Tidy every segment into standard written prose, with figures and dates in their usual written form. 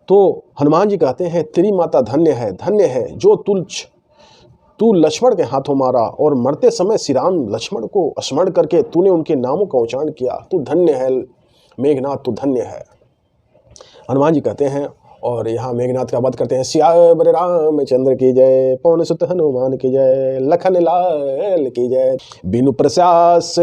तो हनुमान जी कहते हैं तेरी माता धन्य है जो तू लक्ष्मण के हाथों मारा और मरते समय श्री राम लक्ष्मण को स्मरण करके तूने उनके नामों का उच्चारण किया। तू धन्य है मेघनाथ, तू धन्य है। हनुमान जी कहते हैं और यहाँ मेघनाथ का वध करते हैं। सियावर रामचंद्र की जय, पवन सुत हनुमान की जय, लखन लाल की जय। बिनु प्रयास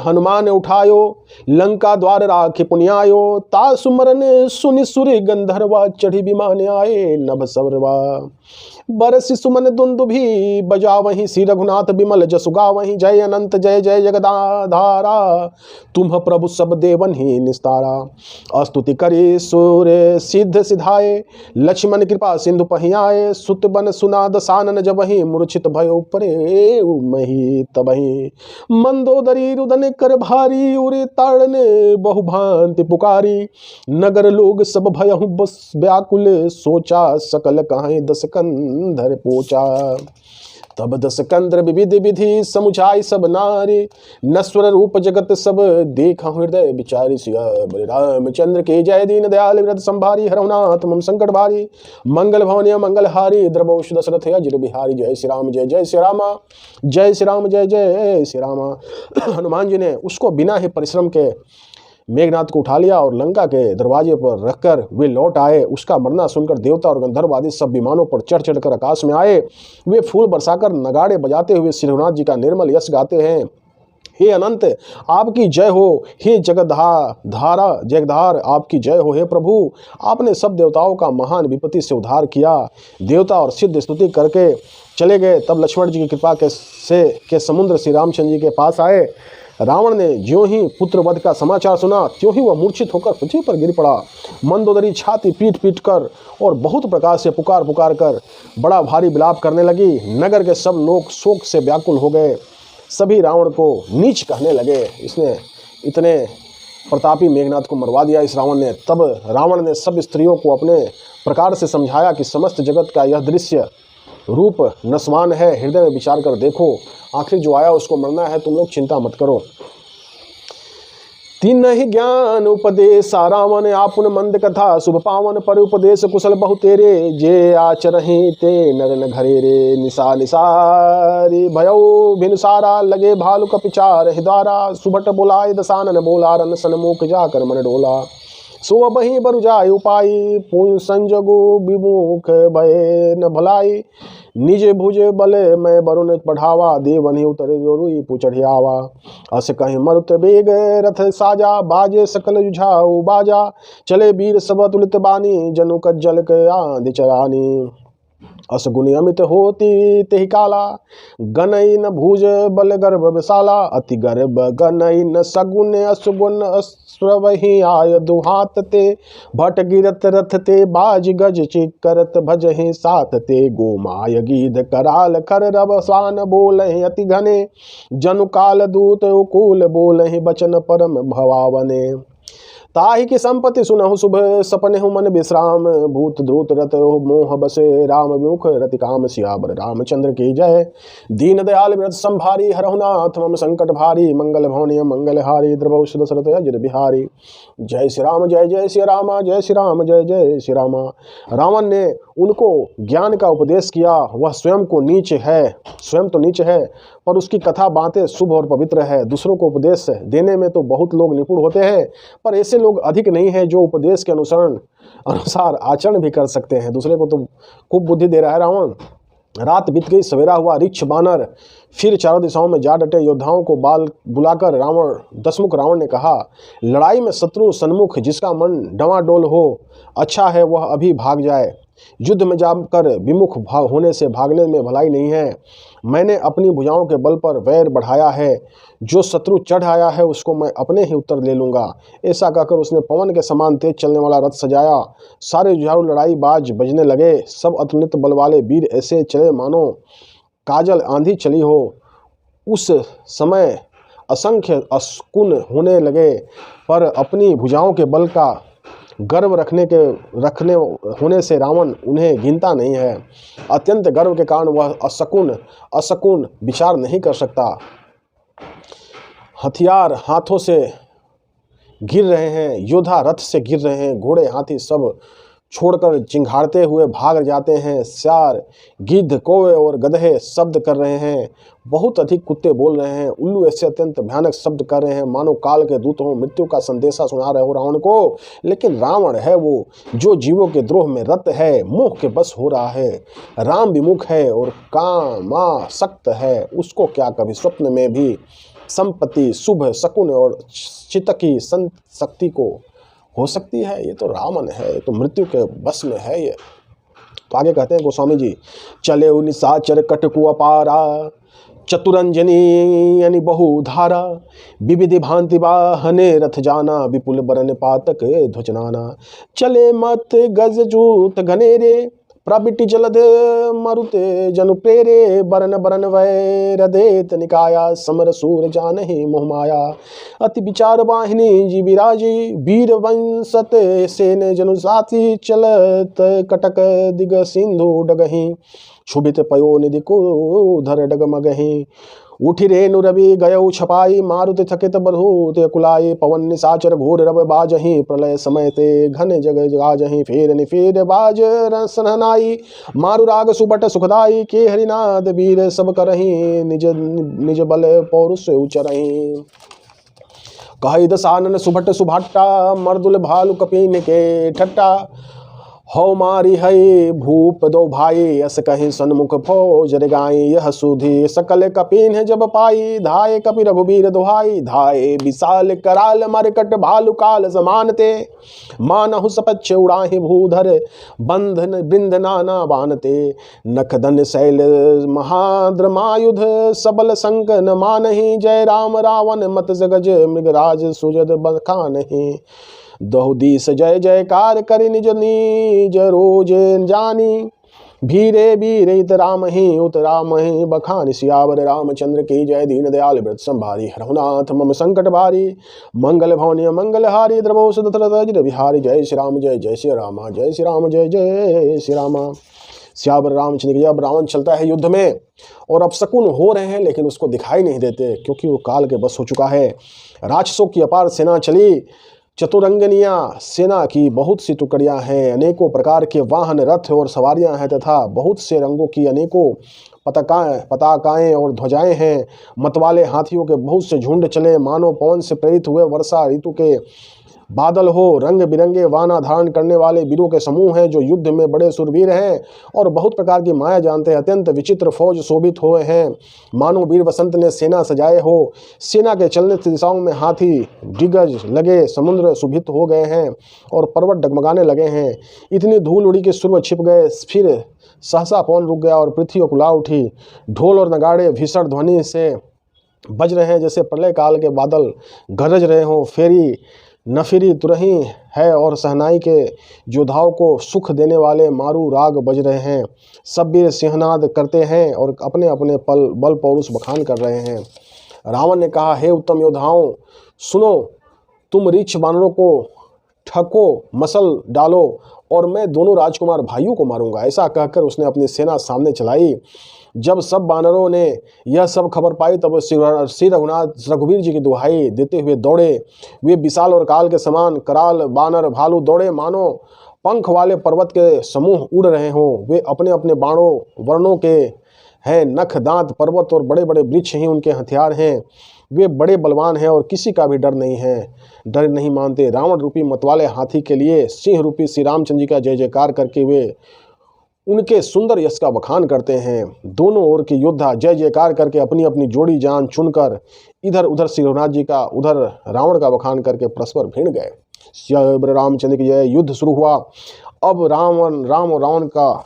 हनुमान उठायो, लंका द्वार राखि पुनियायो। ता सुमरन सुनि सुर गंधर्वा, चढ़ी विमान आए नभ सवरवा। बरसि सुमन दुंदुभि बजावहीं, श्री रघुनाथ बिमल जसु गावहीं। जय अनंत जय जय जगदाधारा, तुम प्रभु सब देवन ही निस्तारा। स्तुति करी सूर सिद्ध सिधाए, लक्ष्मण कृपा सिंधु पहियाए। सुत बन सुना दसानन जबहि, मूर्छित भयो परे मही तबहि। मंदोदरी रुदन कर भारी, उरे ताड़न बहुभांति पुकारी। नगर लोग सब भयहु बस व्याकुल, सोचा सकल कहां दस कंधर पोचा। तब दस कंधर विविध विधि, समुझाई सब नारी। नश्वर रूप जगत सब, देखा हृदय विचारी। सियावर रामचंद्र की जय, दीन दयाल व्रत संभारी। हरहुनाथ मम संकट भारी, मंगल भवनीय मंगल हारी। द्रवोष दशरथ अजिर बिहारी। जय श्री राम जय जय श्री रामा, जय श्री राम जय जय श्री रामा। हनुमान जी ने उसको बिना ही परिश्रम के मेघनाथ को उठा लिया और लंका के दरवाजे पर रखकर वे लौट आए। उसका मरना सुनकर देवता और गंधर्व आदि सब विमानों पर चढ़ चढ़कर आकाश में आए। वे फूल बरसाकर नगाड़े बजाते हुए श्री रघुनाथ जी का निर्मल यश गाते हैं। हे अनंत आपकी जय हो, हे जगधार आपकी जय हो। हे प्रभु आपने सब देवताओं का महान विपत्ति से उद्धार किया। देवता और सिद्ध स्तुति करके चले गए। तब लक्ष्मण जी की कृपा के समुद्र श्री रामचंद्र जी के पास आए। रावण ने ज्यों ही पुत्र वध का समाचार सुना, त्यों ही वह मूर्छित होकर पृथ्वी पर गिर पड़ा। मंदोदरी छाती पीट पीट कर और बहुत प्रकार से पुकार कर बड़ा भारी विलाप करने लगी। नगर के सब लोग शोक से व्याकुल हो गए। सभी रावण को नीच कहने लगे, इसने इतने प्रतापी मेघनाथ को मरवा दिया इस रावण ने। तब रावण ने सब स्त्रियों को अपने प्रकार से समझाया कि समस्त जगत का यह दृश्य रूप नस्वान है, हृदय में विचार कर देखो, आखिर जो आया उसको मरना है, तुम लोग चिंता मत करो। तीन ही ज्ञान उपदेश रावण, आपुन मंद कथा शुभ पावन। पर उपदेश कुशल बहु तेरे, जे आचरहि ते नर न घरे रे। निशा निसारी भयो भिनुसारा, लगे भालु कपिचार हिदारा। सुभट बोलाय दसानन बोला, रन सन्मुख जाकर मन डोला। सो बही बरु जाय उपाय, पुन संजगो विमुख भय न भलाई। निज भुज बले मैं बरुन बढ़ावा, देवन ही उतरे जोरुई पुचढ़ियावा। अस कहीं मरुत बेग रथ साजा, बाजे सकल जुझाऊ बाजा। चले वीर सब तुलित बानी, जनु कज्जल के आंधि चरानी। अस गुण अमित होती तेहि काला, गनई न भुज बल गर्भ विशाला। अति गर्भ गनई न सगुन, असुगुन अस्रवहि आय दुहात ते। भट गिरत रथ ते, बाज गज चिक करत भजहि साथ ते। गोमाय गीध कराल खर रवसान, बोलहि अति घने। जनु काल दूत उकूल, बोलहि बचन परम भवावने। ताहि की संपत्ति सुनहु शुभ, सपनेहु मन विश्राम। भूत द्रुत रत मोह बसे, राम विमुख रति काम। सियावर रामचंद्र की जय, दीन दयाल व्रत संभारी। हरहुनाथ मम संकट भारी, मंगल भवनीय मंगल हारी। द्रवोष दशरथ अजिर बिहारी। जय श्री राम जय जय श्री रामा, जय श्री राम जय जय श्री रामा। रावण ने उनको ज्ञान का उपदेश किया। वह स्वयं तो नीच है, पर उसकी कथा बातें शुभ और पवित्र है। दूसरों को उपदेश देने में तो बहुत लोग निपुण होते हैं, पर ऐसे लोग अधिक नहीं हैं जो उपदेश के अनुसार आचरण भी कर सकते हैं। दूसरे को तो खूब बुद्धि दे रहा है रावण। रात बीत गई, सवेरा हुआ। ऋक्ष बानर फिर चारों दिशाओं में जा डटे। योद्धाओं को बुलाकर दसमुख रावण ने कहा, लड़ाई में शत्रु सन्मुख, जिसका मन डवाडोल हो, अच्छा है वह अभी भाग जाए। युद्ध में जाकर विमुख होने से भागने में भलाई नहीं है। मैंने अपनी भुजाओं के बल पर वैर बढ़ाया है। जो शत्रु चढ़ आया है उसको मैं अपने ही उत्तर ले लूँगा। ऐसा कहकर उसने पवन के समान तेज चलने वाला रथ सजाया। सारे जुझारू लड़ाई बाज बजने लगे। सब अतुलित बल वाले वीर ऐसे चले मानो काजल आंधी चली हो। उस समय असंख्य अशकुन होने लगे, पर अपनी भुजाओं के बल का गर्व रखने होने से रावण उन्हें गिनता नहीं है। अत्यंत गर्व के कारण वह अशकुन विचार नहीं कर सकता। हथियार हाथों से गिर रहे हैं, योद्धा रथ से गिर रहे हैं, घोड़े हाथी सब छोड़कर चिंघाड़ते हुए भाग जाते हैं। सियार, गिद्ध, कौवे और गधे शब्द कर रहे हैं। बहुत अधिक कुत्ते बोल रहे हैं। उल्लू ऐसे अत्यंत भयानक शब्द कर रहे हैं मानो काल के दूत हों, मृत्यु का संदेशा सुना रहे हो रावण को। लेकिन रावण है वो जो जीवों के द्रोह में रत है, मोह के बस हो रहा है, राम विमुख है और कामासक्त है। उसको क्या कभी स्वप्न में भी संपत्ति, शुभ शकुन और चित्त की शक्ति को हो सकती है? ये तो रावण है, ये तो मृत्यु के बस में है ये। तो आगे कहते हैं गोस्वामी जी, चले निशाचर कटकु अपारा, चतुरंजनी यानी बहुधारा, विविधि भांति वाहने रथ जाना, विपुल बरन पातक ध्वजनाना। चले मत गज जूत घनेरे, प्रबिटी जलद मरुते जनु प्रेरे, बरन बरन वैरदेत निकाया, समर सूर जानहि मोहमाया। अति विचार वाहिनी जी विराजी, वीर वंशत सेन जनु साथी, चलत कटक दिग सिंधु डगही, क्षुभित पयो निधि को धर डगमगही। उठी रेणु रवि गयौ छपाई, मारुति थकित बधूत कुलाई, पवन निशाचर घोर रव बाजही, प्रलय समय ते घन जग गाजही, फेर निफेर बाज रसनाई, मारु राग सुबट सुखदाई, के हरिनाद वीर सब करही, निज निज बल पौरुष उचरही। कहि दसानन सुभट सुभाटा, मर्दुल भालु कपीन के ठट्टा, हौ मारी है भूप दो भाई, अस कहीं सन्मुख फौज गाई, यह सुधी सकल कपीन जब पाई, धाये कपि रघुबीर दुहाई, धाये विशाल कराल मरकट भालु काल समानते, मानहु सपच्छ उड़ाहि भूधर, बंधन बृंद नाना बानते, नखदन शैल महाद्रमायुध, सबल संक न मानहि, जय राम रावण मत जगज, मृगराज सुजद बखानहि। दहुदीस जय जयकार करि निज निज रोज जानी, भीरे वीर इत राम ही उत राम ही बखान, सियावर रामचंद्र की जय, दीन दयाल व्रत संभारी, रघुनाथ मम संकट भारी, मंगल भवनीय मंगल हारी, द्रवोस दशरथ बिहारी। जय श्री राम जय जय श्री राम, जय श्री राम जय जय श्री राम। सियावर रामचंद्र की जय। अब रावण चलता है युद्ध में और अपशकुन हो रहे हैं लेकिन उसको दिखाई नहीं देते क्योंकि वो काल के बस हो चुका है। राक्षसों की अपार सेना चली, चतुरंगनियाँ सेना की बहुत सी टुकड़ियाँ हैं, अनेकों प्रकार के वाहन रथ और सवारियाँ हैं तथा बहुत से रंगों की अनेकों पताकाएं और ध्वजाएं हैं। मतवाले हाथियों के बहुत से झुंड चले, मानो पवन से प्रेरित हुए वर्षा ऋतु के बादल हो। रंग बिरंगे वाना धारण करने वाले वीरों के समूह हैं जो युद्ध में बड़े सुरवीर हैं और बहुत प्रकार की माया जानते हैं। अत्यंत विचित्र फौज शोभित हुए हैं, मानो वीर वसंत ने सेना सजाए हो। सेना के चलने की दिशाओं में हाथी दिग्गज लगे, समुद्र सुभित हो गए हैं और पर्वत डगमगाने लगे हैं। इतनी धूल उड़ी के सूर्य छिप गए, फिर सहसा पवन रुक गया और पृथ्वी कुला उठी। ढोल और नगाड़े भीषण ध्वनि से बज रहे हैं जैसे प्रलय काल के बादल गरज रहे हों। फेरी नफिरी तुरही है और सहनाई के योद्धाओं को सुख देने वाले मारू राग बज रहे हैं। सब वीर सिंहनाद करते हैं और अपने अपने बल पौरुष बखान कर रहे हैं। रावण ने कहा, हे उत्तम योद्धाओं सुनो, तुम रीछ बानरों को ठको, मसल डालो और मैं दोनों राजकुमार भाइयों को मारूंगा। ऐसा कहकर उसने अपनी सेना सामने चलाई। जब सब बानरों ने यह सब खबर पाई तब श्री रघुनाथ रघुवीर जी की दुहाई देते हुए दौड़े। वे विशाल और काल के समान कराल बानर भालू दौड़े, मानो पंख वाले पर्वत के समूह उड़ रहे हों। वे अपने अपने बाणों वर्णों के हैं, नख दांत पर्वत और बड़े बड़े वृक्ष ही उनके हथियार हैं। वे बड़े बलवान हैं और किसी का भी डर नहीं मानते। रावण रूपी मतवाले हाथी के लिए सिंह रूपी श्री रामचंद्र जी का जय जयकार करके वे उनके सुंदर यश का बखान करते हैं। दोनों ओर के योद्धा जय जयकार करके अपनी अपनी जोड़ी जान चुनकर इधर उधर श्री रघुनाथ जी का उधर रावण का बखान करके परस्पर भिड़ गए। श्री रामचंद्र की जय। युद्ध शुरू हुआ। अब राम और रावण का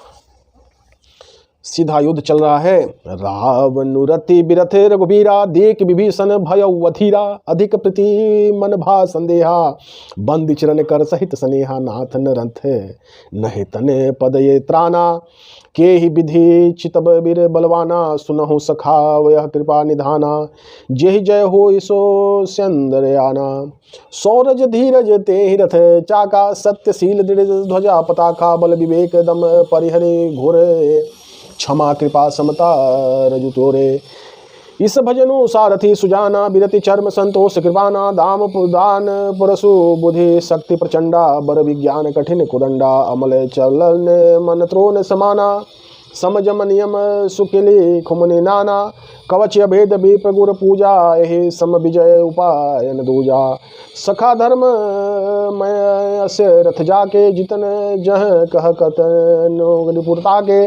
सीधा युद्ध चल रहा है। रावण रति बिरथ रघुबीरा, देख विभीषण भयउ अधीरा, अधिक प्रीति मन भा संदेहा, बंदी चरण कर सहित स्नेहा, नाथ न रथ नहे तने पद ये त्राना, के ही विधि चितब वीर बलवाना, सुनहु सखा वह कृपा निधाना, जेहि जय हो सो स्यंदर आना, सौरज धीरज ते ही रथ चाका, सत्यशील दृढ़ ध्वजा पताका, बल विवेक दम परिहरे घोरे, क्षमा कृपा समता रजु तोरे, इस भजनु सारथी सुजाना विरति चर्म संतोष कृपाना दाम दान परशु बुद्धि शक्ति प्रचंडा बर विज्ञान कठिन कुदंडा अमल चलन मन त्रोन समाना समजम नियम सुकिली खुमनि नाना कवच अभेद विप्र गुर पूजा यही सम विजय उपायन दूजा सखा धर्म मैं अस रथ जाके जितन जह कह कतन निपुरता के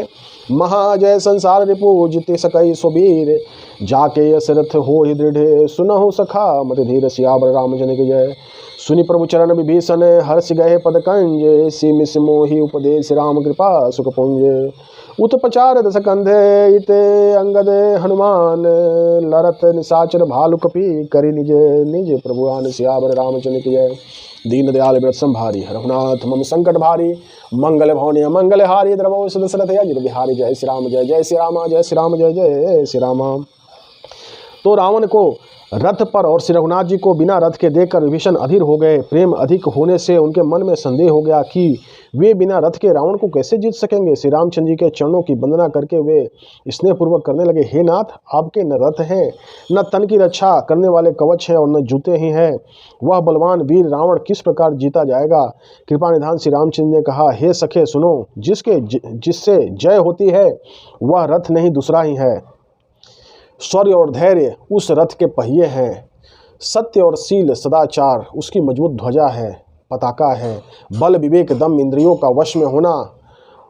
महाजय संसार रिपु जिते सकई सुबीर जाके यस रथ हो ही दृढ़ सुनहु सखा मत धीर सियावर रामचंद्र की जय। सुनि प्रभु चरण विभीषण हर्ष गए पद कंज सिमि सिमोहि उपदेश राम कृपा सुख पुंज उत्पचार दस कंधे इत अंगद हनुमान लरत निशाचर भालु कपि करि निज निज प्रभु आन सियावर रामचंद्र की जय। दीन दयाल व्रत संभारी रघुनाथ मम संकट भारी मंगल भवनीय मंगल हारी द्रवो दशरथ अजिर बिहारी जय श्री राम जय जय श्री राम जय श्री राम जय जय श्री राम। तो रावण को रथ पर और श्री रघुनाथ जी को बिना रथ के देखकर विभीषण अधीर हो गए। प्रेम अधिक होने से उनके मन में संदेह हो गया कि वे बिना रथ के रावण को कैसे जीत सकेंगे। श्री रामचंद्र जी के चरणों की वंदना करके वे स्नेहपूर्वक करने लगे, हे नाथ, आपके न रथ हैं, न तन की रक्षा करने वाले कवच हैं और न जूते ही हैं। वह बलवान वीर रावण किस प्रकार जीता जाएगा। कृपा निधान श्री रामचंद्र ने कहा, हे सखे सुनो, जिससे जय होती है वह रथ नहीं दूसरा ही है। शौर्य और धैर्य उस रथ के पहिए हैं, सत्य और शील सदाचार उसकी मजबूत ध्वजा है, पताका है। बल विवेक दम इंद्रियों का वश में होना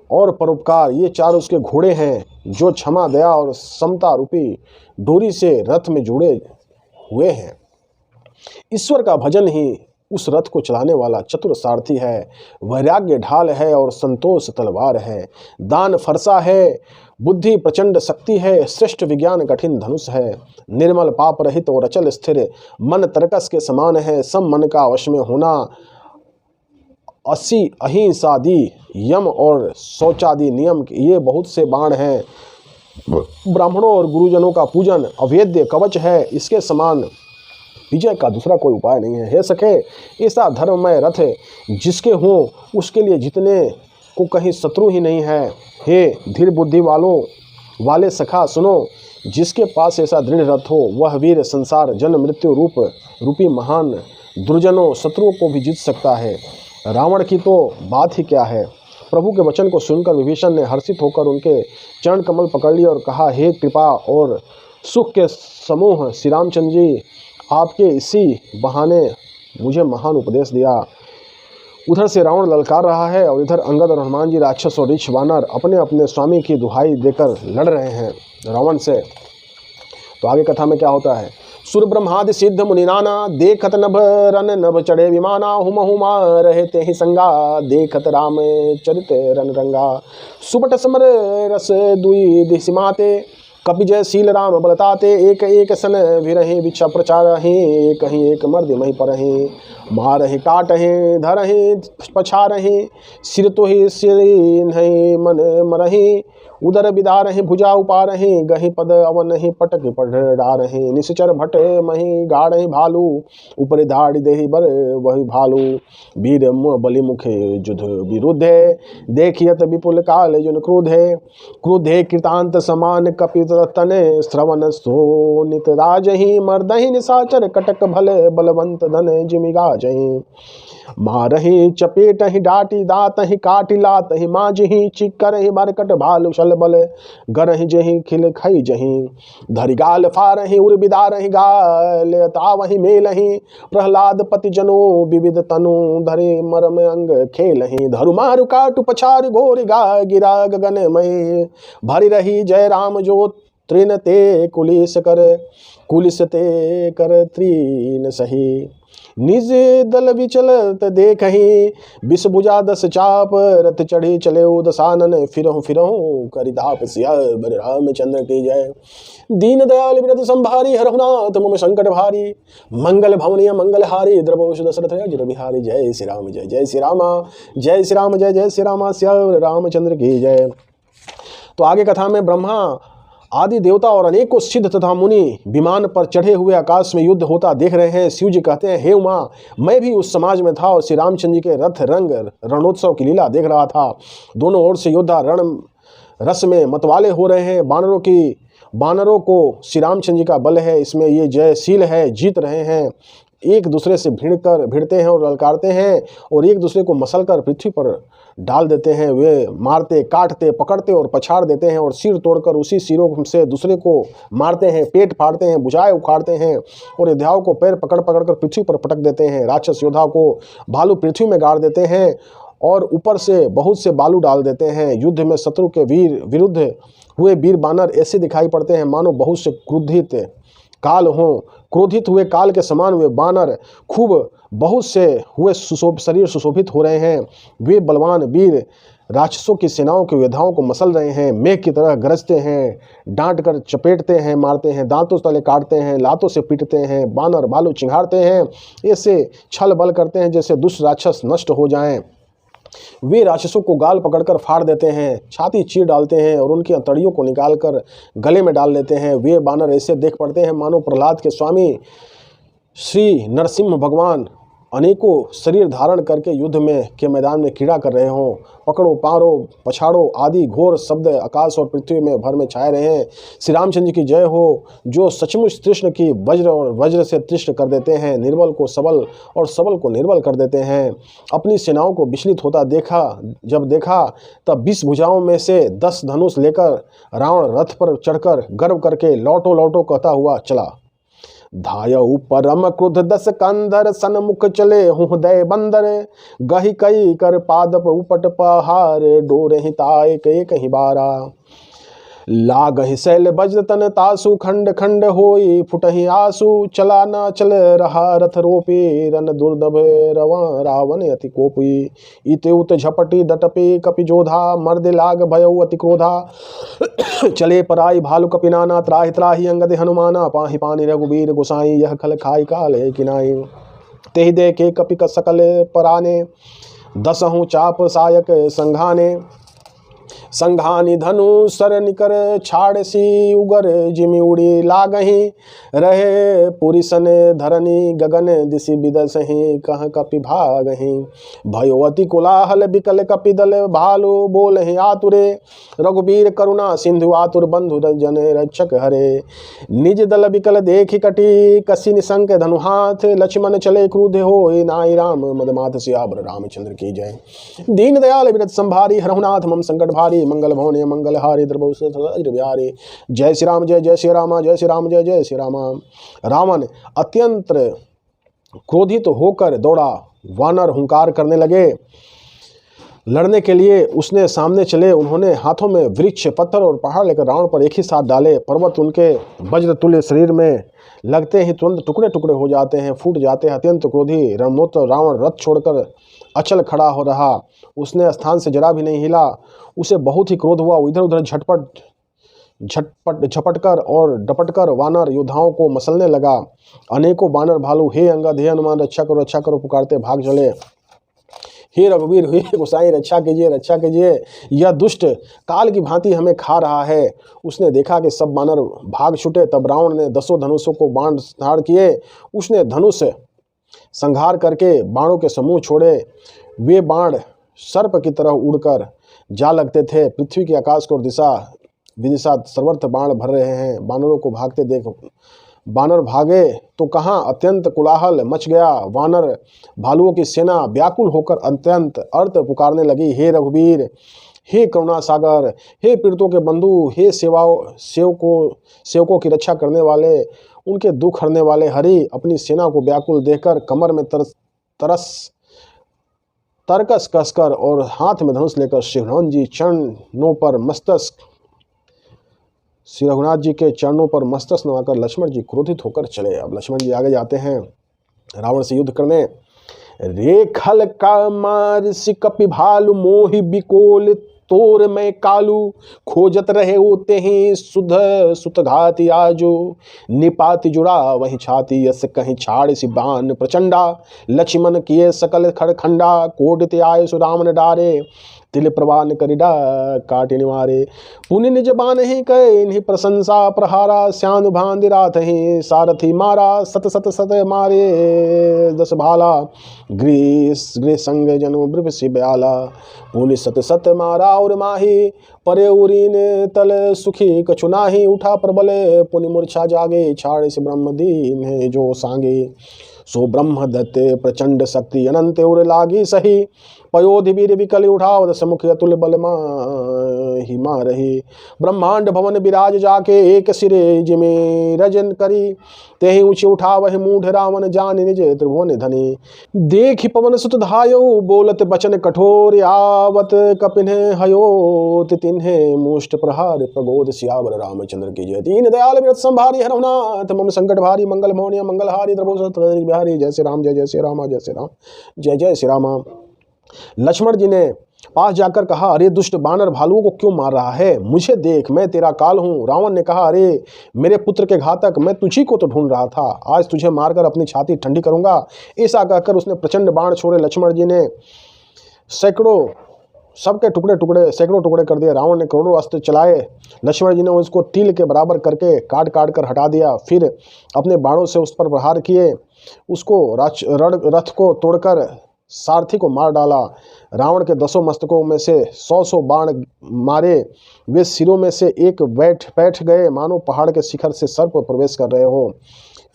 और परोपकार ये चार उसके घोड़े हैं, जो क्षमा दया और समता रूपी डोरी से रथ में जुड़े हुए हैं। ईश्वर का भजन ही उस रथ को चलाने वाला चतुर सारथी है। वैराग्य ढाल है और संतोष तलवार है। दान फरसा है, बुद्धि प्रचंड शक्ति है। श्रेष्ठ विज्ञान कठिन धनुष है। निर्मल पाप रहित और अचल स्थिर मन तरकस के समान है। सम मन का वश में होना, 80 अहिंसादि यम और शौचादि नियम, ये बहुत से बाण हैं। ब्राह्मणों और गुरुजनों का पूजन अवेद्य कवच है। इसके समान विजय का दूसरा कोई उपाय नहीं है। हे सखे, ऐसा धर्ममय रथ जिसके हों उसके लिए जीतने को कहीं शत्रु ही नहीं है। हे धीर बुद्धि वाले सखा सुनो, जिसके पास ऐसा दृढ़ रथ हो वह वीर संसार जन्म मृत्यु रूपी महान दुर्जनों शत्रुओं को भी जीत सकता है। रावण की तो बात ही क्या है। प्रभु के वचन को सुनकर विभीषण ने हर्षित होकर उनके चरण कमल पकड़ लिए और कहा, हे कृपा और सुख के समूह श्री रामचंद्र जी, आपके इसी बहाने मुझे महान उपदेश दिया। उधर से रावण ललकार रहा है और इधर अंगद और हनुमान जी राक्षस और ऋक्ष वानर अपने अपने स्वामी की दुहाई देकर लड़ रहे हैं रावण से। तो आगे कथा में क्या होता है। सुर ब्रह्मादि सिद्ध मुनिनाना देखत नभ रन नभ चढ़े विमाना हुम हुमा रहते ही संगा देखत राम चरित रन रंगा सुबट समर रस दुई दिसिमाते कपि जय शील राम बलताते एक एक सन विरहि विच्छा प्रचारहि कहीं एक मर्द मही परहि मारहि काटहि धरहि पछारहि सिर तो ही सिर नहीं मन मरहि उदर बिदारहि भुजा उपारहि गहि पद अवनहि पटक पढ़ डारहि निश्चर भट मही गाढ़हि भालू ऊपर धाड़ देहि बर वही भालू वीर बलि मुखे जुध विरुद्धे देखियत विपुल काल जुन क्रुद्धे कृतांत समान कपित तने श्रवण सोनित राजहि मर्दहि निशाचर कटक भले बलवंत धन जिमिगाजहि मारहि चपेटहि डाटी दातहि काटि लातहि माजहि चिक्करहि मरकट भालु शलबल गरहि जहि खिल खई जहि धरि गाल फारहि उर बिदारहि गाल तावहि मेलहि प्रहलाद पति जनो विविध तनु धरि मरम अंग खेलहि धरु मारु काटु पछार घोर गा गिरा गगन मय भरि रही जय राम जो त्रिन ते कुलिस ते कर त्रीन सही निज दल विचलत देखहि विष भुजा 10 चाप रथ चढ़ी चले दसानन फिरहु करिताप सियावर रामचंद्र की जय। दीन दयाल व्रत संभारी रघुनाथ मम संकट भारी मंगल भवनीय मंगल हारी द्रवोष दशरथ अजिर बिहारी जय श्री राम जय जय श्री राम जय श्री राम जय जय श्री राम सियावर रामचंद्र की जय। तो आगे कथा में ब्रह्मा आदि देवता और अनेकों सिद्ध तथा मुनि विमान पर चढ़े हुए आकाश में युद्ध होता देख रहे हैं। शिव जी कहते हैं, हे उमा, मैं भी उस समाज में था और श्री रामचंद्र जी के रथ रंग रणोत्सव की लीला देख रहा था। दोनों ओर से योद्धा रण रस में मतवाले हो रहे हैं। वानरों की बानरों को श्री रामचंद्र जी का बल है, इसमें ये जयशील है, जीत रहे हैं। एक दूसरे से भिड़ते हैं और ललकारते हैं और एक दूसरे को मसल कर पृथ्वी पर डाल देते हैं। वे मारते, काटते, पकड़ते और पछाड़ देते हैं और सिर तोड़कर उसी सिरों से दूसरे को मारते हैं, पेट फाड़ते हैं, भुजाएं उखाड़ते हैं और योद्धाओं को पैर पकड़ पकड़ कर पृथ्वी पर पटक देते हैं। राक्षस योद्धा को भालू पृथ्वी में गाड़ देते हैं और ऊपर से बहुत से बालू डाल देते हैं। युद्ध में शत्रु के विरुद्ध हुए वीर बानर ऐसे दिखाई पड़ते हैं मानो बहुत से क्रोधित काल हों। क्रोधित हुए काल के समान वे बानर खूब बहुत से हुए शरीर सुशोभित हो रहे हैं। वे बलवान वीर राक्षसों की सेनाओं के योद्धाओं को मसल रहे हैं, मेघ की तरह गरजते हैं, डांट कर चपेटते हैं, मारते हैं, दांतों तले काटते हैं, लातों से पीटते हैं, बानर भालू चिंघाड़ते हैं, ऐसे छल बल करते हैं जैसे दुष्ट राक्षस नष्ट हो जाएं। वे राक्षसों को गाल पकड़कर फाड़ देते हैं, छाती चीर डालते हैं और उनकी अंतड़ियों को निकालकर गले में डाल लेते हैं। वे बानर ऐसे देख पड़ते हैं मानो प्रहलाद के स्वामी श्री नरसिंह भगवान अनेकों शरीर धारण करके युद्ध में के मैदान में क्रीड़ा कर रहे हों। पकड़ो, पारो, पछाड़ो आदि घोर शब्द आकाश और पृथ्वी में भर में छाए रहे हैं। श्री रामचंद्र की जय हो, जो सचमुच तृष्ण की वज्र और वज्र से तृष्ण कर देते हैं, निर्बल को सबल और सबल को निर्बल कर देते हैं। अपनी सेनाओं को विचलित होता जब देखा तब 20 भुजाओं में से 10 धनुष लेकर रावण रथ पर चढ़कर गर्व करके लौटो लौटो कहता हुआ चला। धायऊ परम क्रुद्ध 10 कंधर सन्मुख चले हृदय बंदर, गही कई कर पादप उपट पहार, डोरे हिताय के कहीं बारा। लागहि शैल वज्र तन तासु खंड खंड होई, फुटहि आसु चला न चल रहा रथ रोपी, रन दुर्दभ रावण अति कोपी। इते उत झपटी दटपे कपि जोधा, मर्द लाग भयउ अति क्रोधा। चले पराई भालु कपिनाना, त्राहि त्राहि अंगद हनुमाना, पाहि पानि रघुबीर गोसाई, यह खल खाई काले किनाई। तेहि देखे कपि का सकल पराने, 10 चाप सायक संघाने। संघानी धनु सर निकर छाड़सी, उगर जिमि उड़ी लागही, रहे पुरिसन धरनी गगन दिशि बिदसही, कह कपि भागही। भयो अति कोलाहल बिकल कपिदल, भालु बोलहि आतुरे, रघुबीर करुणा सिंधु आतुर बंधु जन रक्षक हरे। निज दल बिकल देखि कटी, कसी निशंक धनु हाथ, लक्ष्मण चले क्रुद्ध होय, नाई राम मदमाथ। सियावर रामचंद्र की जय। दीन दयाल विरत संभारी, हरहुनाथ मम संकट भारी, मंगल भवने मंगल हारी, द्रवज्र बिहारी। जय श्री राम, जय जय श्री राम, जय श्री राम, जय जय श्री राम। रावण अत्यंत क्रोधित होकर दौड़ा, वानर हुंकार करने लगे लड़ने के लिए। उसने सामने चले, उन्होंने हाथों में वृक्ष, पत्थर और पहाड़ लेकर रावण पर एक ही साथ डाले। पर्वत उनके वज्रतुल्य शरीर में लगते ही तुरंत टुकड़े टुकड़े हो जाते हैं, फूट जाते हैं। अत्यंत क्रोधी रणोत्तर रावण रथ छोड़कर अचल खड़ा हो रहा, उसने स्थान से जरा भी नहीं हिला। उसे बहुत ही क्रोध हुआ, इधर उधर झपटकर और डपटकर वानर योद्धाओं को मसलने लगा। अनेकों बानर भालू हे अंगद हे हनुमान रक्षा करो पुकारते भाग चले। हे रघुवीर हे गोसाई रक्षा कीजिए, यह दुष्ट काल की भांति हमें खा रहा है। उसने देखा कि सब बानर भाग छूटे, तब रावण ने 10 धनुषों को बाण धारण किए। उसने धनुष संहार करके बाणों के समूह छोड़े। वे बाण सर्प की तरह उड़कर जा लगते थे। पृथ्वी के आकाश को दिशा विदिशा सर्वत्र बाण भर रहे हैं। बानरों को भागते देख बानर भागे तो कहाँ अत्यंत कोलाहल मच गया। वानर भालुओं की सेना व्याकुल होकर अत्यंत अर्थ पुकारने लगी। हे रघुवीर, हे करुणा सागर, हे पीड़ितों के बंधु, हे सेवकों की रक्षा करने वाले, उनके दुख हरने वाले हरि। अपनी सेना को व्याकुल देखकर कमर में तरकस कसकर और हाथ में धनुष लेकर श्री रघुनाथ जी चरणों पर मस्तक श्री रघुनाथ जी के चरणों पर मस्तक नवाकर लक्ष्मण जी क्रोधित होकर चले। अब लक्ष्मण जी आगे जाते हैं रावण से युद्ध करने। रेखल का मार सिकपि भालु मोहि बिकोल, तोर में कालू खोजत रहे होते ही सुध सुत घाति आजो। निपाति जुड़ा वही छाती, यस कहीं छाड़ सी बान प्रचंडा। लक्ष्मण किए सकल खड़खंडा, कोटते आये सुरामन डारे। तिल प्रवान करिडा काटि निवारे। पुनि निज बान ही कहे इन्हीं प्रशंसा प्रहारा। श्यानु भांति रात ही सारथी मारा। सत सत सत मारे 10 भाला। गृह संग जनु ब्रभसि ब्याला। पुनि सत सत मारा और माही। परे उरीन तल सुखी कछु नाही। उठा प्रबल पुनि मूर्छा जागे। छाड़ से ब्रह्म दीन है जो सांगे। सो ब्रह्म दत्ते प्रचंड शक्ति अनंत उर लागी सही। पयोधि वीर विकल उठाव समुख अतुल बल ही मारही। ब्रह्मांड भवन विराज जाके एक सिरे जिमे रजन करी। तेहि ऊँचे उठा वह मूढ़ रावण जान निज त्रिभुवन धनी। देखि पवन सुत धायो बोलत बचन कठोर। आवत कपिन्ह हयो तिन्हे मुष्ट प्रहार। प्रगोद सियावर रामचंद्र की जय। दीन दयाल विरत संभारी हरहुनाथ मम संकट भारी। मंगल मौनिया मंगलहारी द्रवो बिहारी। जय श्री राम जय श्री राम जय श्री राम जय जय श्री राम। लक्ष्मण जी ने पास जाकर कहा, अरे दुष्ट बानर भालुओं को क्यों मार रहा है? मुझे देख, मैं तेरा काल हूँ। रावण ने कहा, अरे मेरे पुत्र के घातक, मैं तुझी को तो ढूंढ रहा था। आज तुझे मारकर अपनी छाती ठंडी करूंगा। ऐसा कहकर उसने प्रचंड बाण छोड़े। लक्ष्मण जी ने सैकड़ों सबके टुकड़े टुकड़े सैकड़ों टुकड़े कर दिए। रावण ने करोड़ों अस्त्र चलाए। लक्ष्मण जी ने उसको तिल के बराबर करके काट काट कर हटा दिया। फिर अपने बाणों से उस पर प्रहार किए। उसको रथ को तोड़कर सारथी को मार डाला। रावण के 10 मस्तकों में से 100 बाण मारे। वे सिरों में से एक बैठ गए, मानो पहाड़ के शिखर से सर्प प्रवेश कर रहे हो।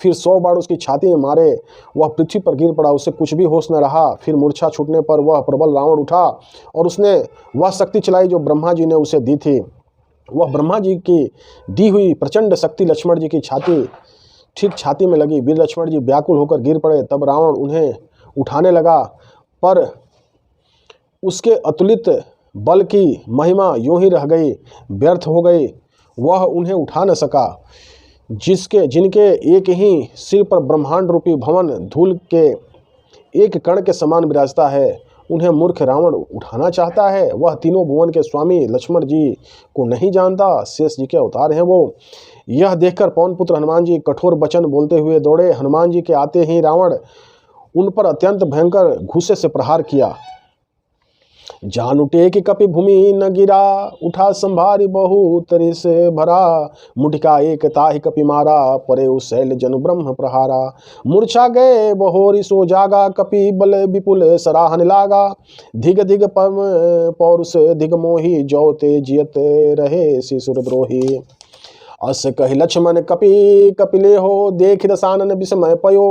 फिर 100 बाण उसकी छाती में मारे। वह पृथ्वी पर गिर पड़ा। उसे कुछ भी होश न रहा। फिर मूर्छा छूटने पर वह प्रबल रावण उठा और उसने वह शक्ति चलाई जो ब्रह्मा जी ने उसे दी थी। वह ब्रह्मा जी की दी हुई प्रचंड शक्ति लक्ष्मण जी की ठीक छाती में लगी। वीर लक्ष्मण जी व्याकुल होकर गिर पड़े। तब रावण उन्हें उठाने लगा, पर उसके अतुलित बल की महिमा यूं ही रह गई, व्यर्थ हो गई। वह उन्हें उठा न सका। जिनके एक ही सिर पर ब्रह्मांड रूपी भवन धूल के एक कण के समान विराजता है, उन्हें मूर्ख रावण उठाना चाहता है। वह तीनों भुवन के स्वामी लक्ष्मण जी को नहीं जानता। शेष जी के अवतार हैं वो। यह देखकर पवन पुत्र हनुमान जी कठोर वचन बोलते हुए दौड़े। हनुमान जी के आते ही रावण उन पर अत्यंत भयंकर घूसे से प्रहार किया। जान उठे कि कपि भूमि न गिरा। उठा संभारी बहुत रिस भरा। मुठिका एक ताहि कपि मारा। परे उस शैल जन ब्रह्म प्रहारा। मूर्छा गए बहोरी सो जागा। कपि बल विपुल सराहन लागा। धिग धिग पौरुष धिग मोही। जो ते जियत रहे शिशुर द्रोही। अस कहि लक्ष्मण कपिले हो। देख दसानन विस्मय पयो।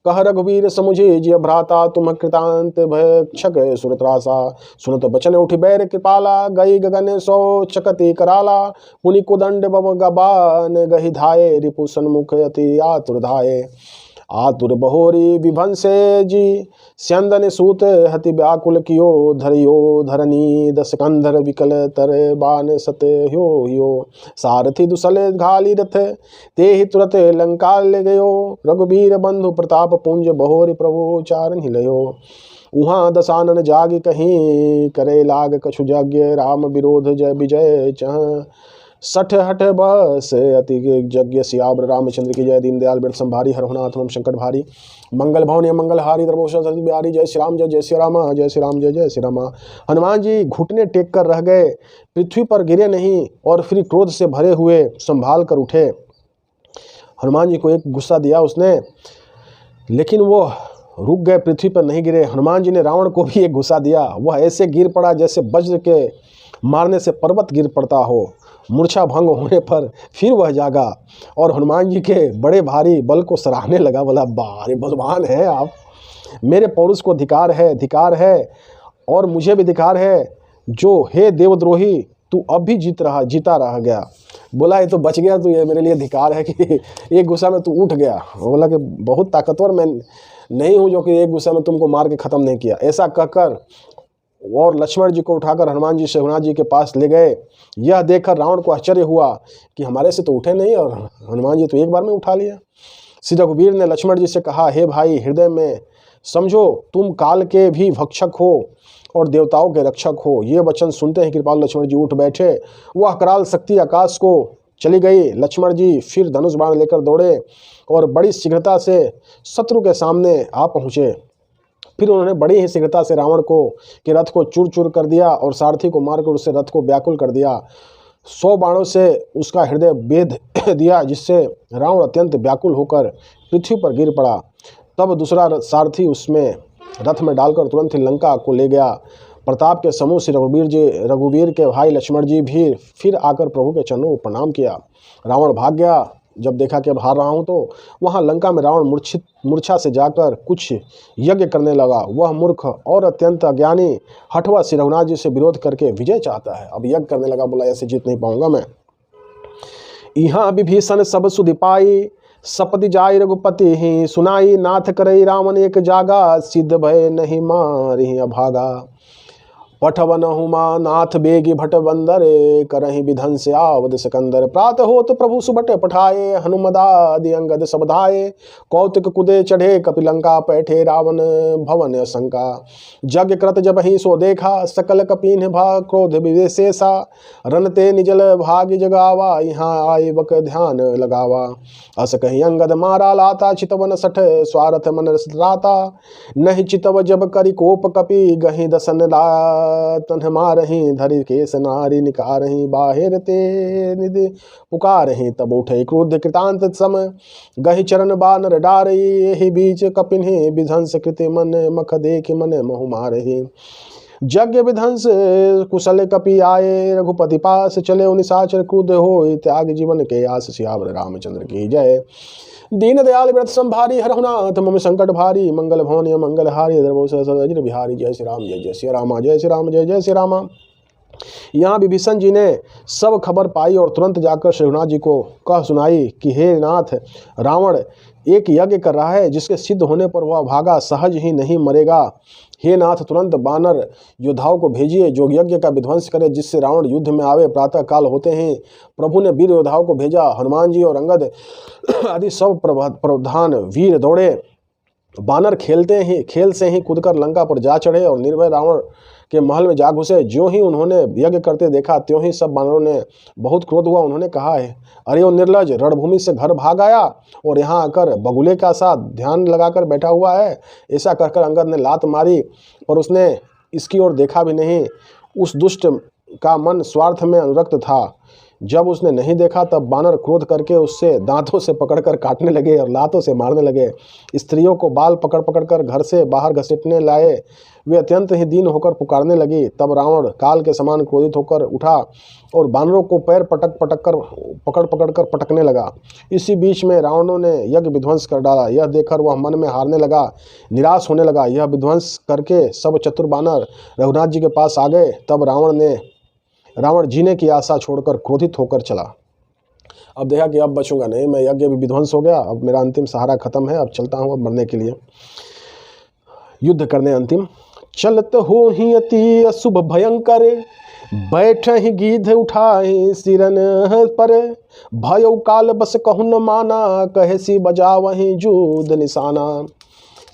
कह रघुवीर समुझे जिय भ्राता। तुम कृतांत भक्षक सुरत्रासा। सुनत बचन उठि बैर कृपाला। गई गगन सो चकति कराला। पुनि कुदंड बब गबान गहि धाये। रिपु सन्मुख अति आतुर धाये। आतुर बहोरी विभंसे जी। स्यंदन सूत हति व्याकुल कियो। धरियो धरनी 10 कंधर विकल तर बान सत ह्यो। सारथी दुसल घाली रथ। ते ही तुरत लंका ले गयो। रघुबीर बंधु प्रताप पुंज। बहोरी प्रभु चारण हिलयो। उहाँ दसानन जागी कहीं। करे लाग कछु यज्ञ। राम विरोध जय विजय चह। 60 हठ बस अति यज्ञ। सियावर रामचंद्र की जय। दीनदयाल विरत संभारी हरहुनाथ मम संकट भारी। मंगल भवन मंगलहारी द्रवोषा बिहारी। जय श्री राम जय श्री राम जय श्री राम जय श्री राम। हनुमान जी घुटने टेक कर रह गए, पृथ्वी पर गिरे नहीं और फिर क्रोध से भरे हुए संभाल कर उठे। हनुमान जी को एक गुस्सा दिया उसने, लेकिन वो रुक गए, पृथ्वी पर नहीं गिरे। हनुमान जी ने रावण को भी एक गुस्सा दिया। वह ऐसे गिर पड़ा जैसे वज्र के मारने से पर्वत गिर पड़ता हो। मूर्छा भंग होने पर फिर वह जागा और हनुमान जी के बड़े भारी बल को सराहने लगा। बोला, बारे बलवान है आप, मेरे पौरुष को धिकार है और मुझे भी धिकार है। जो हे देवद्रोही, तू अब भी जीता रह गया। बोला, ये तो बच गया, तो ये मेरे लिए धिकार है कि एक गुस्सा में तू उठ गया। बोला कि बहुत ताकतवर मैं नहीं हूँ जो कि एक गुस्सा में तुमको मार के ख़त्म नहीं किया। ऐसा कहकर और लक्ष्मण जी को उठाकर हनुमान जी रघुनाथ जी के पास ले गए। यह देखकर रावण को आश्चर्य हुआ कि हमारे से तो उठे नहीं और हनुमान जी तो एक बार में उठा लिया। श्री रघुवीर ने लक्ष्मण जी से कहा, हे भाई, हृदय में समझो तुम काल के भी भक्षक हो और देवताओं के रक्षक हो। ये वचन सुनते ही कृपाल लक्ष्मण जी उठ बैठे। वह कराल शक्ति आकाश को चली गई। लक्ष्मण जी फिर धनुष बाण लेकर दौड़े और बड़ी शीघ्रता से शत्रु के सामने आ पहुँचे। फिर उन्होंने बड़ी ही शीघ्रता से रावण को के रथ को चूर चूर कर दिया और सारथी को मारकर उससे रथ को व्याकुल कर दिया। 100 बाणों से उसका हृदय भेद दिया, जिससे रावण अत्यंत व्याकुल होकर पृथ्वी पर गिर पड़ा। तब दूसरा सारथी उसमें रथ में डालकर तुरंत ही लंका को ले गया। प्रताप के समूह श्री रघुवीर के भाई लक्ष्मण जी भी फिर आकर प्रभु के चरणों को प्रणाम किया। रावण भाग गया। जब देखा कि अब हार रहा हूँ तो वहाँ लंका में रावण मूर्छा से जाकर कुछ यज्ञ करने लगा। वह मूर्ख और अत्यंत अज्ञानी हठवा श्री रघुनाथ जी से विरोध करके विजय चाहता है। अब यज्ञ करने लगा, बोला ऐसे जीत नहीं पाऊंगा मैं। यहाँ विभीषण सब सुधि पाई, सपति जाय रघुपति ही सुनाई। नाथ करई रावण एक जागा, सिद्ध भय नहीं मारहि अभागा। पठवन हुमा नाथ बेगी भट बंदर, करहि विधंस आवद सिकंदर। प्रात हो तो प्रभु सुबट पठाए, हनुमदादि अंगद सबधाए। कौतुक कुदे चढ़े कपिलंका, पैठे रावण भवन शंका। यज्ञ कृत जब ही सो देखा, सकल कपीन भा क्रोध विशेषा। रनते निजल भाग जगावा, यहाँ आए बक ध्यान लगावा। अस कहीं अंगद मारा लाता, चितवन सठ स्वार्थ मन राता। नहीं चितव जब करि कोप कपि, गहि दसन तन मारही। धरि केस नारी निकारही, बाहिर ते निधि पुकारही। तब उठे क्रोध कृतांत सम, गहि चरण बानर डारही। यही बीच कपिन्हि विध्वंस कृति, मन मख देख मन मोह मारही। यज्ञ विध्वंस कुशल कपि आए, रघुपति पास चले निशाचर क्रुद्ध हो। त्याग जीवन के आस, सियावर रामचंद्र की जय। दीन दयाल व्रत संभारी, हरहुनाथ मम संकट भारी। मंगल भवन मंगल हारी, द्रवो सहस्र बिहारी। जय श्री राम जय जय श्री राम, जय श्री राम जय जय श्री राम। यहाँ विभीषण जी ने सब खबर पाई और तुरंत जाकर श्री रघुनाथ जी को कह सुनाई कि हे नाथ, रावण एक यज्ञ कर रहा है, जिसके सिद्ध होने पर वह भागा सहज ही नहीं मरेगा। हे नाथ, तुरंत बानर योद्धाओं को भेजिए जो यज्ञ का विध्वंस करे, जिससे रावण युद्ध में आवे। प्रातः काल होते हैं प्रभु ने वीर योद्धाओं को भेजा। हनुमान जी और अंगद आदि सब प्रधान वीर दौड़े। बानर खेल से ही कूदकर लंका पर जा चढ़े और निर्भय रावण के महल में जा घुसे। ज्यों ही उन्होंने यज्ञ करते देखा, त्यों ही सब बानरों ने बहुत क्रोध हुआ। उन्होंने कहा है, अरे वो निर्लज, रणभूमि से घर भाग आया और यहाँ आकर बगुले का साथ ध्यान लगाकर बैठा हुआ है। ऐसा कहकर अंगद ने लात मारी, पर उसने इसकी ओर देखा भी नहीं। उस दुष्ट का मन स्वार्थ में अनुरक्त था। जब उसने नहीं देखा, तब बानर क्रोध करके उससे दांतों से पकड़कर काटने लगे और लातों से मारने लगे। स्त्रियों को बाल पकड़ पकड़कर घर से बाहर घसीटने लाए। वे अत्यंत ही दीन होकर पुकारने लगी। तब रावण काल के समान क्रोधित होकर उठा और बानरों को पैर पकड़ कर पटकने लगा। इसी बीच में रावणों ने यज्ञ विध्वंस कर डाला। यह देखकर वह मन में हारने लगा, निराश होने लगा। यह विध्वंस करके सब चतुर बानर रघुनाथ जी के पास आ गए। तब रावण जीने की आशा छोड़कर क्रोधित होकर चला। अब देखा कि अब बचूंगा नहीं, मैं यज्ञ भी विध्वंस हो गया, अब मेरा अंतिम सहारा खत्म है, अब चलता हूँ अब मरने के लिए, युद्ध करने अंतिम। चलत हो ही अति अशुभ भयंकर, बैठ ही गीध उठाए सिरन पर। भयो काल बस कहु न माना, कहे सी बजा वहीं जूद निशाना।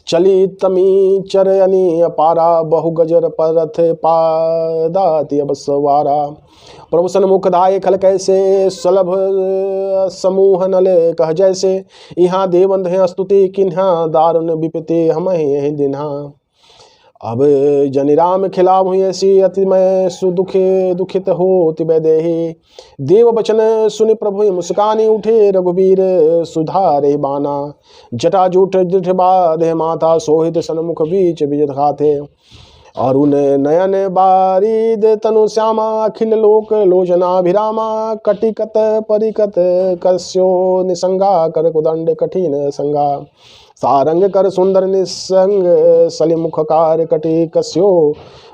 चली तमी चरयनी अपारा, बहु गजर परथ पादाति अब सवारा। प्रभु सन्मुख धाये खल कैसे, सुलभ समूह नले कह जैसे। यहाँ देवंध है स्तुति किन्हा, दारुण विपति हम ही दिन्हा। अब जनि राम खिलाव हुई ऐसी, अति मैं दुखित हो तिबे देहि। देव बचन सुनि प्रभु मुस्कानी, उठे रघुबीर सुधारे बाना। जटा जूठ दृढ़ बाधे माथा, सोहित सन्मुख बीच विजत खाते। अरुण नयन बारिद तनु श्यामा, अखिल लोक लोचनाभिरामा। कटिकत परिकत कस्यो निसंगा, कर कुदंड कठिन संगा। सारंग कर सुंदर निसंग, सलिमुख कार कटि कस्यो।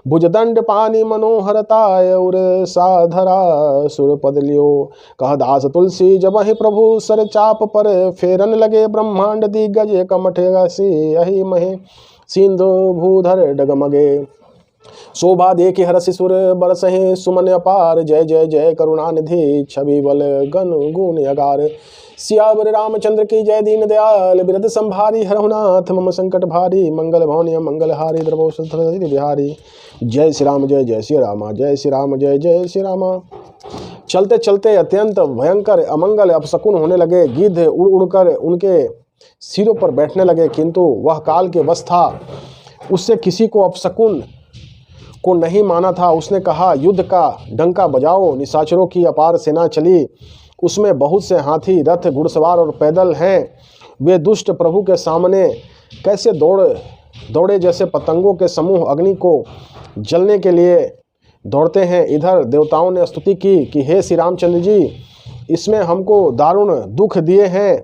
भुजदंड पानी मनोहरताय, उर साधरा सुर पद लियो। कह दास तुलसी जब ही प्रभु सर चाप पर, फेरन लगे ब्रह्मांड दिग्गज कमठ गसी। यही महे सिंधु भूधर डगमगे। शोभा देखे हरसि सुर बरसहि, सुमन अपार जय जय जय करुणानिधि। छवि बल गण गुण अगार, सियावर रामचंद्र की जय। दीन दयाल बिरद संभारी, हरहुनाथ मम संकट भारी। मंगल भवन मंगल हारी, द्रवो सहस्र बिहारी। जय श्री राम जय जय श्री राम, जय श्री राम जय जय श्री राम। चलते चलते अत्यंत भयंकर अमंगल अपशकुन होने लगे। गिद्ध उड़ उड़कर उनके सिरों पर बैठने लगे, किंतु वह काल के वश था। उससे किसी को अपशकुन को नहीं माना था। उसने कहा, युद्ध का डंका बजाओ। निशाचरों की अपार सेना चली, उसमें बहुत से हाथी, रथ, घुड़सवार और पैदल हैं। वे दुष्ट प्रभु के सामने कैसे दौड़े जैसे पतंगों के समूह अग्नि को जलने के लिए दौड़ते हैं। इधर देवताओं ने स्तुति की कि हे श्री रामचंद्र जी, इसमें हमको दारुण दुख दिए हैं,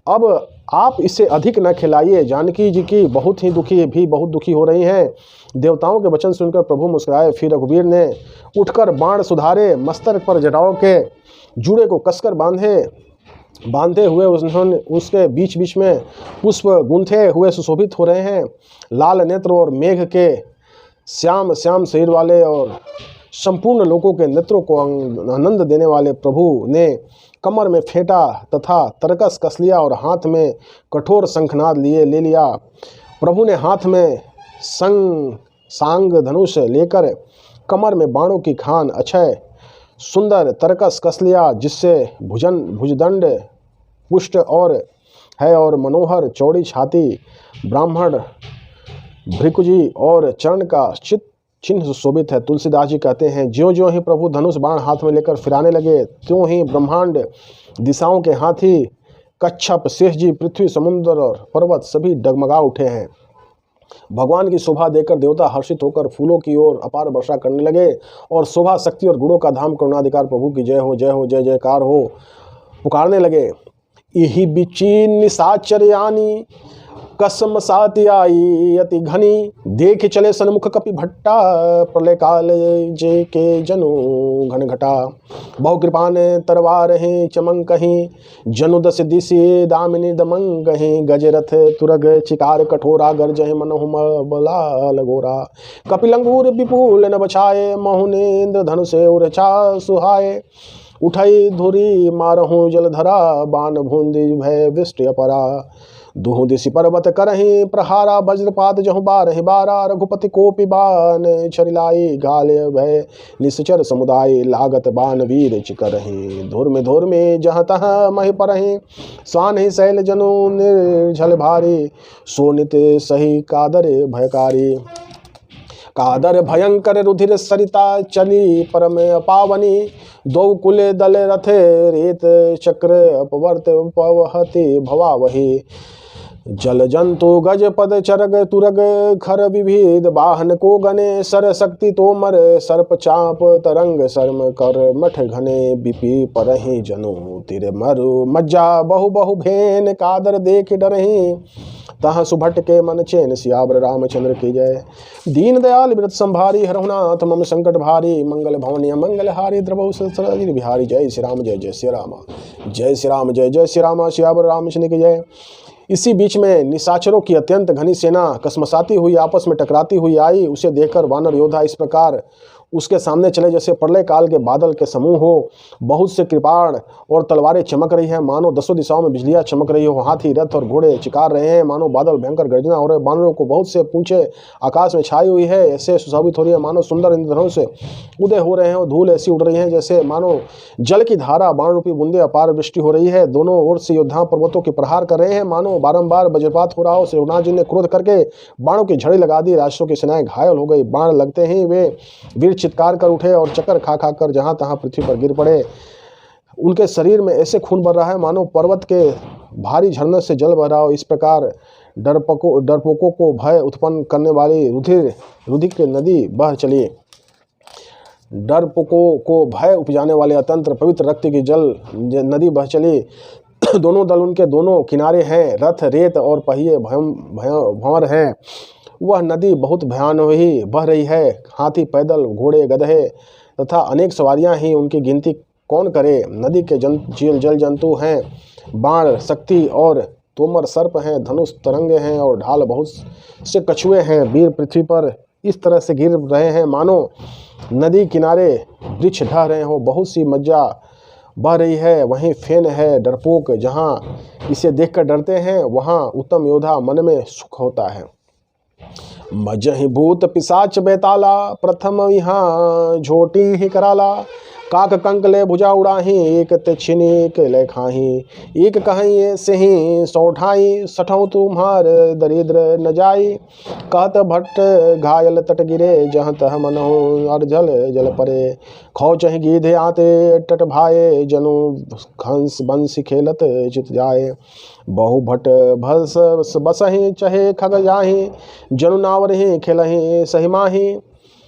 अब आप इससे अधिक न खिलाइए। जानकी जी की बहुत दुखी हो रही हैं। देवताओं के वचन सुनकर प्रभु मुस्कुराए। फिर रघुवीर ने उठकर बाण सुधारे, मस्तक पर जटाओं के जूड़े को कसकर बांधे हुए उन्होंने उसके बीच बीच में पुष्प गूंथे हुए सुशोभित हो रहे हैं। लाल नेत्र और मेघ के श्याम शरीर वाले और संपूर्ण लोगों के नेत्रों को आनंद देने वाले प्रभु ने कमर में फेंटा तथा तरकस कस लिया और हाथ में कठोर शंखनाद ले लिया। प्रभु ने हाथ में सांग धनुष लेकर कमर में बाणों की खान अक्षय सुंदर तरकस कस लिया, जिससे भुजदंड पुष्ट और मनोहर चौड़ी छाती, ब्राह्मण भृकुजी और चरण का चिन्ह सुशोभित है। तुलसीदास जी कहते हैं, ज्यों ज्यों ही प्रभु धनुष बाण हाथ में लेकर फिराने लगे, त्यों ही ब्रह्मांड, दिशाओं के हाथी, कच्छप, शेष जी, पृथ्वी, समुद्र और पर्वत सभी डगमगा उठे हैं। भगवान की शोभा देखकर देवता हर्षित होकर फूलों की ओर अपार वर्षा करने लगे और शोभा, शक्ति और गुणों का धाम करुणाधिकार प्रभु की जय हो, जय हो, जय जयकार हो पुकारने लगे। यही बिची निशाचरयानी कसम साति आई अति घनी, देख चले सन्मुख कपि भट्टा, प्रलय काल जे के जनु घन घटा। बहु कृपान तरवार हैं चमंक ही, जनु दस दिशे दामिनी दमंग हैं। गजरथ तुरग चिकार कठोरा, गर्जह मनहुम बलाल गोरा। कपिलंगूर विपुल न बछाए, महुनेन्द्र धनुषे उरछा सुहाए। उठई धुरी मारहूँ जलधरा, बाण भूंदि भय विष्ट अपरा। दुहु दिशि पर्वत करहि प्रहारा, वज्रपात जहु बारहि बारा। रघुपति कोपि बाण छरिलाई, घाले भय निश्चर समुदाय। लागत बाण वीर चिकरहि, धुर में जहाँ तहाँ महि परहि। स्वान ही शैल जनु निर्झल भारी, सोनित सही कादर भयकारी। कादर भयंकर रुधिर सरिता, चली परम पावनी। दो कुले दल रथे रेत चक्र, अपवर्त पवहति भवा वही। जल जंतु गज पद चरग तुरग, खर विविध वाहन को गने। सर शक्ति तोमर सर्प चाप, तरंग शर्म कर मठ घने। बिपी परहि जनु तिर मरु, मज्जा बहु भेन। कादर देख डरहि, तहाँ सुभट के मन चैन। सियावर रामचंद्र की जय। दीन दयाल व्रत संभारी, हरहुनाथ मम संकट भारी। मंगल भवनीय मंगल हारी, द्रवहु सहस्र बिहारी। जय श्री राम, जय जय श्री राम, जय श्री राम, जय जय श्री राम। सियावर रामचंद्र की जय। इसी बीच में निशाचरों की अत्यंत घनी सेना कसमसाती हुई आपस में टकराती हुई आई। उसे देखकर वानर योद्धा इस प्रकार उसके सामने चले जैसे प्रलय काल के बादल के समूह हो। बहुत से कृपाण और तलवारें चमक रही हैं, मानो दसों दिशाओं में बिजलियां चमक रही हो। हाथी, रथ और घोड़े चिकार रहे हैं, मानो बादल भयंकर गर्जना हो रहे। बानरों को बहुत से पूंछे आकाश में छाई हुई है, ऐसे सुशोभित हो रही है मानो सुंदर इंद्रधनुष से उदय हो रहे हैं। और धूल ऐसी उड़ रही है जैसे मानो जल की धारा, बाण रूपी बूंदे अपार वृष्टि हो रही है। दोनों ओर से योद्धा पर्वतों के प्रहार कर रहे हैं, मानो बारंबार वज्रपात हो रहा हो। रघुनाथ जी ने क्रोध करके बाणों की झड़ी लगा दी। राष्ट्रों की सेनाएं घायल हो गई। बाण लगते ही वे वीर चित्कार कर उठे और चक्कर खा कर जहां तहां पृथ्वी पर गिर पड़े। उनके शरीर में ऐसे खून बह रहा है मानो पर्वत के भारी झरने से जल बह रहा हो। इस प्रकार डरपोकों को भय उत्पन्न करने वाली रुधिर नदी बह चली। डरपोकों को भय उपजाने वाले अतंत्र पवित्र रक्त की जल नदी बह चली। दोनों दल उनके दोनों किनारे हैं, रथ, रेत और पहिए भंवर हैं। वह नदी बहुत भयानक ही बह रही है। हाथी, पैदल, घोड़े, गधे तथा अनेक सवारियां ही उनकी गिनती कौन करे। नदी के जल जंतु हैं, बाण शक्ति और तोमर सर्प हैं, धनुष तरंगे हैं और ढाल बहुत से कछुए हैं। वीर पृथ्वी पर इस तरह से गिर रहे हैं मानो नदी किनारे वृक्ष ढह रहे हो। बहुत सी मज्जा बह रही है, वहीं फेन है। डरपोक जहाँ इसे देखकर डरते हैं, वहाँ उत्तम योद्धा मन में सुख होता है। मजहि भूत पिशाच बैताला, प्रथम यहाँ झोटी ही कराला। काक कंक ले भुजा उड़ाही, एक ते छिनी एक ले खाही। एक कहीं से ही सौठाई, सठौ तुम्हार दरिद्र न जाई। कहत भट्ट घायल तट गिरे, जहाँ तह मनहु अर्झल जल परे। खौ चहि गीधे आते तट भाए, जनु हंस बंसी खेलत चित जाए। बहु भट भस बसहि चहे खग जाहि, जनु नावरहि खेलहि सहि माही।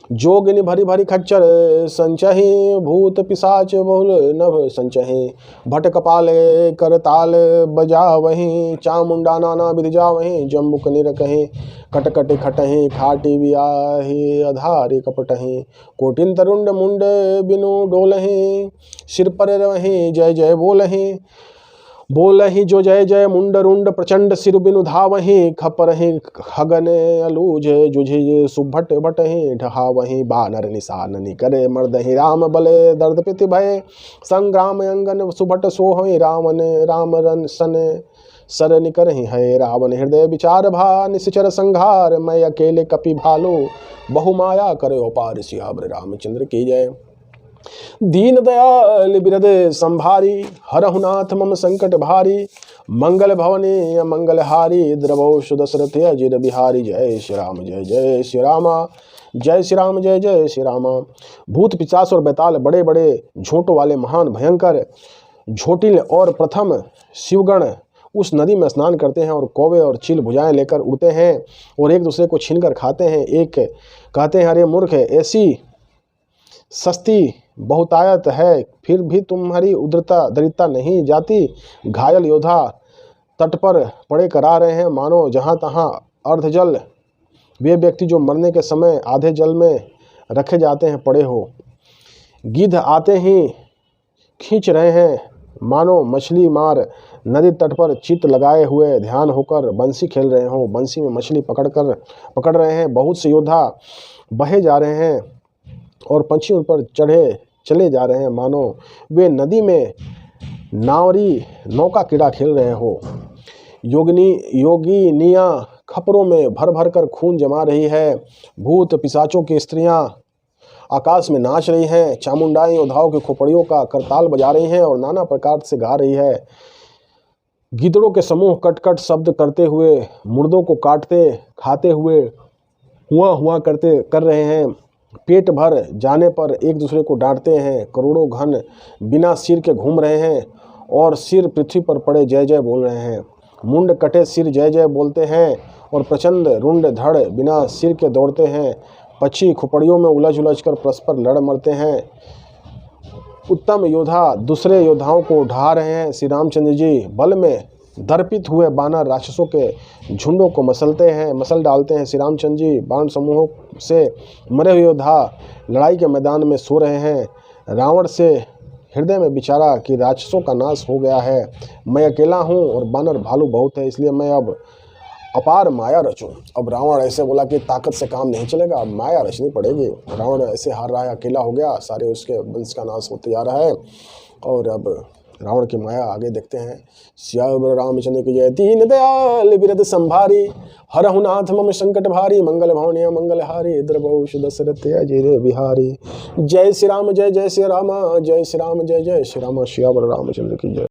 जोगिनी भरी भरी खच्चर संचहि, भूत पिशाच बहुल नभ संचहि। भट कपाले कर ताल बजावहि, चामुंडा नाना विधि जावहि। जम्बुक निरकहि कटकट खटहि, खाटी बियाहि अधारि कपटहि। कोटिन तरुंड मुंड बिनु डोलहि, सिर पर रवहि जय जय बोलहि। बोलहि जो जय जय मुंड रुंड, प्रचंड सिर बिनु धावहि। खपरहि खगन अलूझ जुझि, सुभट भटहि ढहावहि। बानर निशान निकरे मर्दहि, राम बले दर्द पिति भय। संग्राम अंगन सुभट सोहहि, रावण राम रन सन सर निकरहि है। रावण हृदय विचार भा, निश्चर संघार। मैं अकेले कपि भालू, बहुमाया करे अपार। सियावर रामचंद्र की जय। दीन दयाल बिरद संभारी, हरहु नाथ मम संकट भारी। मंगल भवनी मंगल हारी, द्रवौ सुदशरथ अजिर बिहारी। जय श्री राम जय जय श्री राम, जय श्री राम जय जय श्री राम। भूत पिशाच और बैताल बड़े बड़े झोंटों वाले महान भयंकर झोटिल और प्रथम शिवगण उस नदी में स्नान करते हैं और कौवे और चील भुजाएं लेकर उड़ते हैं और एक दूसरे को छीनकर खाते हैं। एक कहते हैं अरे मूर्ख, ऐसी सस्ती बहुतायत है, फिर भी तुम्हारी उद्रता दरिद्रता नहीं जाती। घायल योद्धा तट पर पड़े करा रहे हैं, मानो जहाँ तहाँ अर्धजल। वे व्यक्ति जो मरने के समय आधे जल में रखे जाते हैं पड़े हो। गिद्ध आते ही खींच रहे हैं, मानो मछली मार नदी तट पर चित लगाए हुए ध्यान होकर बंसी खेल रहे हों। बंसी में मछली पकड़ रहे हैं। बहुत से योद्धा बहे जा रहे हैं और पंछी उन पर चले जा रहे हैं, मानो वे नदी में नावरी नौका कीड़ा खेल रहे हो। योगिनियाँ खपरों में भर भर कर खून जमा रही है। भूत पिशाचों की स्त्रियां आकाश में नाच रही हैं। चामुंडाई योद्धाओं की खोपड़ियों का करताल बजा रही हैं और नाना प्रकार से गा रही है। गिद्धड़ों के समूह कट शब्द करते हुए मुर्दों को काटते खाते हुए हुआ कर रहे हैं। पेट भर जाने पर एक दूसरे को डांटते हैं। करोड़ों घन बिना सिर के घूम रहे हैं और सिर पृथ्वी पर पड़े जय जय बोल रहे हैं। मुंड कटे सिर जय जय बोलते हैं और प्रचंड रुंड धड़ बिना सिर के दौड़ते हैं। पक्षी खुपड़ियों में उलझ कर परस्पर लड़ मरते हैं। उत्तम योद्धा दूसरे योद्धाओं को ढा रहे हैं। श्री रामचंद्र जी बल में दर्पित हुए बानर राक्षसों के झुंडों को मसल डालते हैं। श्री रामचंद्र जी बाण समूहों से मरे हुए योद्धा लड़ाई के मैदान में सो रहे हैं। रावण से हृदय में विचारा कि राक्षसों का नाश हो गया है, मैं अकेला हूँ और बानर भालू बहुत है, इसलिए मैं अब अपार माया रचूं। अब रावण ऐसे बोला कि ताकत से काम नहीं चलेगा, अब माया रचनी पड़ेगी। रावण ऐसे हार रहा है, अकेला हो गया, सारे उसके वंश का नाश होते जा रहा है और अब रावण की माया आगे देखते हैं। सियावर रामचंद्र की जय। दीन दयाल बिरद संभारी, हरहु नाथ मम संकट भारी। मंगल भवनीय मंगल हारी, द्रवौ सुदशरथ अजिर बिहारी। जय श्री राम जय जय श्री राम, जय श्री राम जय जय श्री राम। सियावर रामचंद्र की जय।